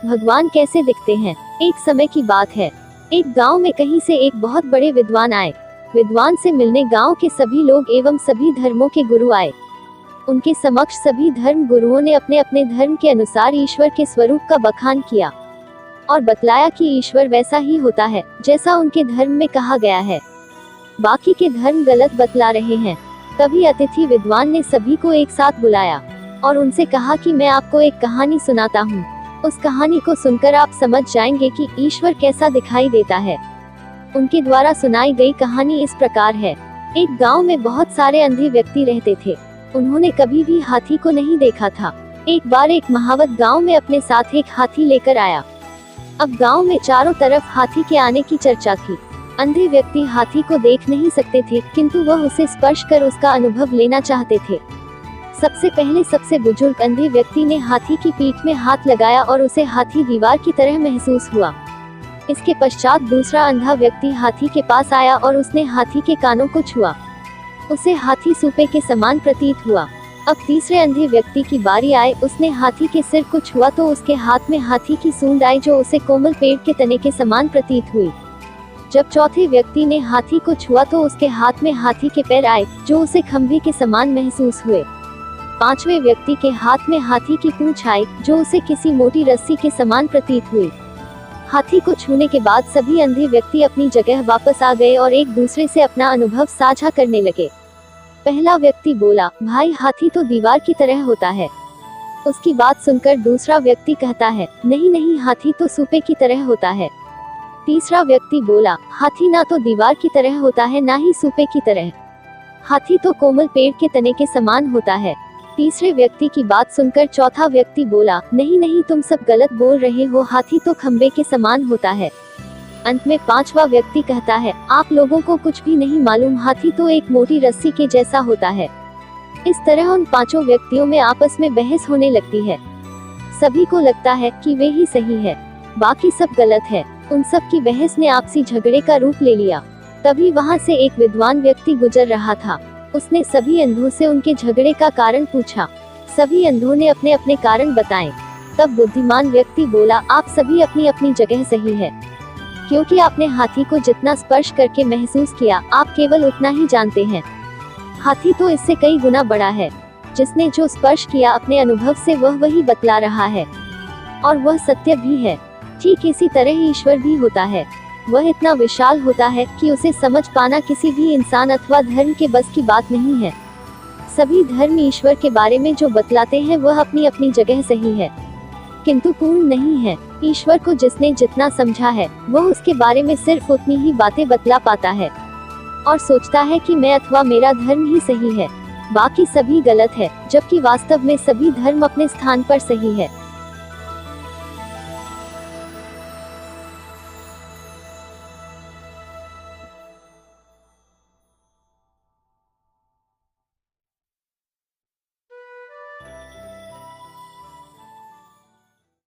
भगवान कैसे दिखते हैं। एक समय की बात है, एक गांव में कहीं से एक बहुत बड़े विद्वान आए। विद्वान से मिलने गांव के सभी लोग एवं सभी धर्मों के गुरु आए। उनके समक्ष सभी धर्म गुरुओं ने अपने अपने धर्म के अनुसार ईश्वर के स्वरूप का बखान किया और बतलाया कि ईश्वर वैसा ही होता है जैसा उनके धर्म में कहा गया है, बाकी के धर्म गलत बतला रहे हैं। तभी अतिथि विद्वान ने सभी को एक साथ बुलाया और उनसे कहा कि मैं आपको एक कहानी सुनाता हूँ। उस कहानी को सुनकर आप समझ जाएंगे कि ईश्वर कैसा दिखाई देता है। उनके द्वारा सुनाई गई कहानी इस प्रकार है। एक गांव में बहुत सारे अंधे व्यक्ति रहते थे। उन्होंने कभी भी हाथी को नहीं देखा था। एक बार एक महावत गांव में अपने साथ एक हाथी लेकर आया। अब गांव में चारों तरफ हाथी के आने की चर्चा थी। अंधे व्यक्ति हाथी को देख नहीं सकते थे, किंतु वह उसे स्पर्श कर उसका अनुभव लेना चाहते थे। सबसे पहले सबसे बुजुर्ग अंधे व्यक्ति ने हाथी की पीठ में हाथ लगाया और उसे हाथी दीवार की तरह महसूस हुआ। इसके पश्चात दूसरा अंधा व्यक्ति हाथी के पास आया और उसने हाथी के कानों को छुआ। उसे हाथी सूपे के समान प्रतीत हुआ। अब तीसरे अंधे व्यक्ति की बारी आए। उसने हाथी के सिर को छुआ तो उसके हाथ में हाथी की सूंड आई जो उसे कोमल पेड़ के तने के समान प्रतीत हुई। जब चौथे व्यक्ति ने हाथी को छुआ तो उसके हाथ में हाथी के पैर आए जो उसे खंभे के समान महसूस हुए। पांचवें व्यक्ति के हाथ में हाथी की पूंछ आई जो उसे किसी मोटी रस्सी के समान प्रतीत हुई। हाथी को छूने के बाद सभी अंधे व्यक्ति अपनी जगह वापस आ गए और एक दूसरे से अपना अनुभव साझा करने लगे। पहला व्यक्ति बोला, भाई हाथी तो दीवार की तरह होता है। उसकी बात सुनकर दूसरा व्यक्ति कहता है, नहीं नहीं, हाथी तो सूपे की तरह होता है। तीसरा व्यक्ति बोला, हाथी ना तो दीवार की तरह होता है ना ही सूपे की तरह, हाथी तो कोमल पेड़ के तने के समान होता है। तीसरे व्यक्ति की बात सुनकर चौथा व्यक्ति बोला, नहीं नहीं, तुम सब गलत बोल रहे हो, हाथी तो खंबे के समान होता है। अंत में पांचवा व्यक्ति कहता है, आप लोगों को कुछ भी नहीं मालूम, हाथी तो एक मोटी रस्सी के जैसा होता है। इस तरह उन पांचों व्यक्तियों में आपस में बहस होने लगती है। सभी को लगता है कि वे ही सही है, बाकी सब गलत है। उन सब की बहस ने आपसी झगड़े का रूप ले लिया। तभी वहां से एक विद्वान व्यक्ति गुजर रहा था। उसने सभी अंधों से उनके झगड़े का कारण पूछा। सभी अंधों ने अपने अपने कारण बताए। तब बुद्धिमान व्यक्ति बोला, आप सभी अपनी अपनी जगह सही है, क्योंकि आपने हाथी को जितना स्पर्श करके महसूस किया, आप केवल उतना ही जानते हैं। हाथी तो इससे कई गुना बड़ा है। जिसने जो स्पर्श किया अपने अनुभव से वह वही बतला रहा है और वह सत्य भी है। ठीक इसी तरह ईश्वर भी होता है। वह इतना विशाल होता है कि उसे समझ पाना किसी भी इंसान अथवा धर्म के बस की बात नहीं है। सभी धर्म ईश्वर के बारे में जो बतलाते हैं वह अपनी अपनी जगह सही है, किंतु पूर्ण नहीं है। ईश्वर को जिसने जितना समझा है वह उसके बारे में सिर्फ उतनी ही बातें बतला पाता है और सोचता है कि मैं अथवा मेरा धर्म ही सही है, बाकी सभी गलत है, जबकि वास्तव में सभी धर्म अपने स्थान पर सही है।